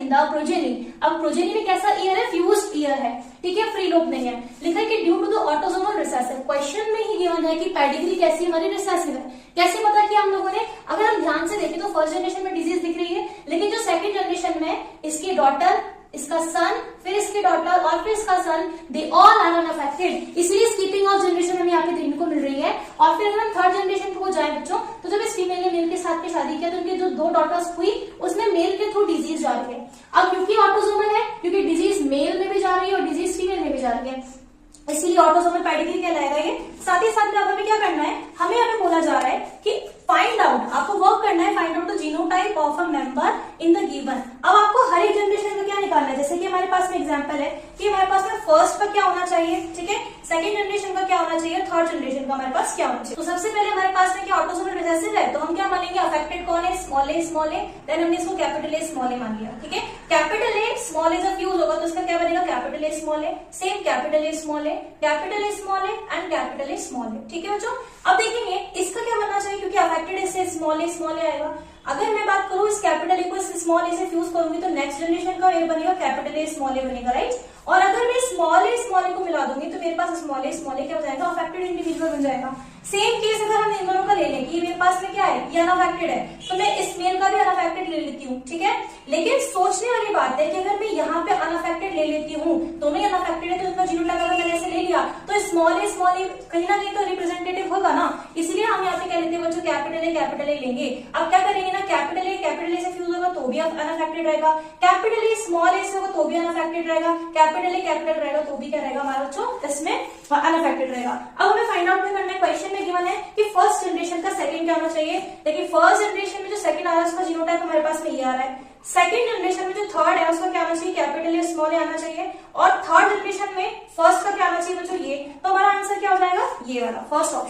The progeny. अब progeny में कैसा ईयर है, फ्यूज्ड ईयर है, ठीक है, फ्री लोब नहीं है। लिखा है कि due to the autosomal recessive, question में ही गिवन है कि पेडिग्री कैसी हमारी रिसेसिव है। कैसे पता किया हम लोगों ने, अगर हम ध्यान से देखें तो फर्स्ट जनरेशन में डिजीज दिख रही है, लेकिन जो सेकंड जनरेशन में इसकी डॉटर, इसका सन, फिर इसकी डॉटर और फिर इसका सन, दे ऑल आर अनअफेक्टेड, इसलिए स्कीपिंग ऑफ जनरेशन हमें यहाँ पे देखने को मिल रही है। और फिर अगर हम थर्ड जनरेशन को जाए बच्चों, तो जब इस फीमेल ने मेल के साथ में शादी किया तो उनकी जो 2 डॉटर्स हुई उसमें मेल के थ्रू डिजीज जा रही है। अब क्योंकि ऑटोसोमल है, क्योंकि डिजीज मेल में भी जा रही है और डिजीज फीमेल में भी जा रही है, इसीलिए ऑटोसोमल पेडिग्री कहलाएगा ये। साथ ही साथ में अब हमें क्या करना है, हमें यहाँ पे बोला जा रहा है कि फाइंड आउट, आपको वर्क करना है find out the genotype of a member in the given. अब आपको हर एक जनरेशन का क्या निकालना है, जैसे कि हमारे पास में एग्जांपल है कि हमारे पास में फर्स्ट का क्या होना चाहिए, ठीक है, सेकंड जनरेशन का क्या होना चाहिए, थर्ड जनरेशन का हमारे पास क्या होना चाहिए। तो सबसे पहले हमारे पास में क्या ऑटोसोमल रिसेसिव है, तो हम क्या मानेंगे, अफेक्टेड कौन है, स्मॉल ए, देन हमने इसको कैपिटल ए स्मॉल ए मान लिया, ठीक है। कैपिटल ए स्मॉल ए जब फ्यूज होगा तो इसका क्या बनेगा, capital A small A, same capital A small A, capital A small A and capital A small A, ठीक है बच्चों। अब देखेंगे इसका क्या बनना चाहिए, क्योंकि अफेक्टेड ए से स्मॉल ए आएगा। अगर मैं बात करूं इस कैपिटल ए को स्मॉल ए से फ्यूज करूंगी तो नेक्स्ट जनरेशन का ए बनेगा कैपिटल ए स्मॉल ए बनेगा, राइट। और अगर मैं स्मॉल ए को मिला दूंगी तो मेरे पास स्मॉल ए क्या हो जाएगा, अफेक्टेड इंडिविजुअल बन जाएगा। सेम केस अगर हम इन दोनों का ले लें कि मेरे पास में क्या है, ये अनअफेक्टेड है, तो मैं इस मेल का भी अनअफेक्टेड ले लेती हूँ, ठीक है। लेकिन सोचने वाली बात है कि अगर मैं यहाँ पे अनअफेक्टेड ले लेती हूँ, दोनों ही अनअफेक्टेड है, तो उनका जीनोटाइप अगर मैंने ऐसे ले लिया तो स्मॉल ए कहीं ना कहीं तो रिप्रेजेंटेटिव होगा ना, इसलिए हम यहाँ पे क्या लेते हैं बच्चों, कैपिटल ए लेंगे। अब क्या करेंगे ना, कैपिटल ए से फ्यूज होगा तो भी अनअफेक्टेड रहेगा, कैपिटल ए स्मॉल ए से होगा तो भी अनअफेक्टेड रहेगा, कैपिटल ए कैपिटल रहेगा तो भी क्या रहेगा हमारा बच्चों, इसमें अनअफेक्टेड रहेगा। अब हमें फाइंड आउट करना है, क्वेश्चन में गिवन है कि फर्स्ट जनरेशन का सेकंड क्या होना चाहिए। देखिए फर्स्ट जनरेशन में जो सेकंड आ रहा है उसका जीनोटाइप हमारे पास में ये आ रहा है, सेकंड जनरेशन में जो थर्ड है उसका क्या आना चाहिए, कैपिटल ए स्मॉल ए आना चाहिए, और थर्ड जनरेशन में फर्स्ट का क्या आना चाहिए बच्चों, ये। तो हमारा आंसर क्या हो जाएगा, ये वाला फर्स्ट ऑप्शन।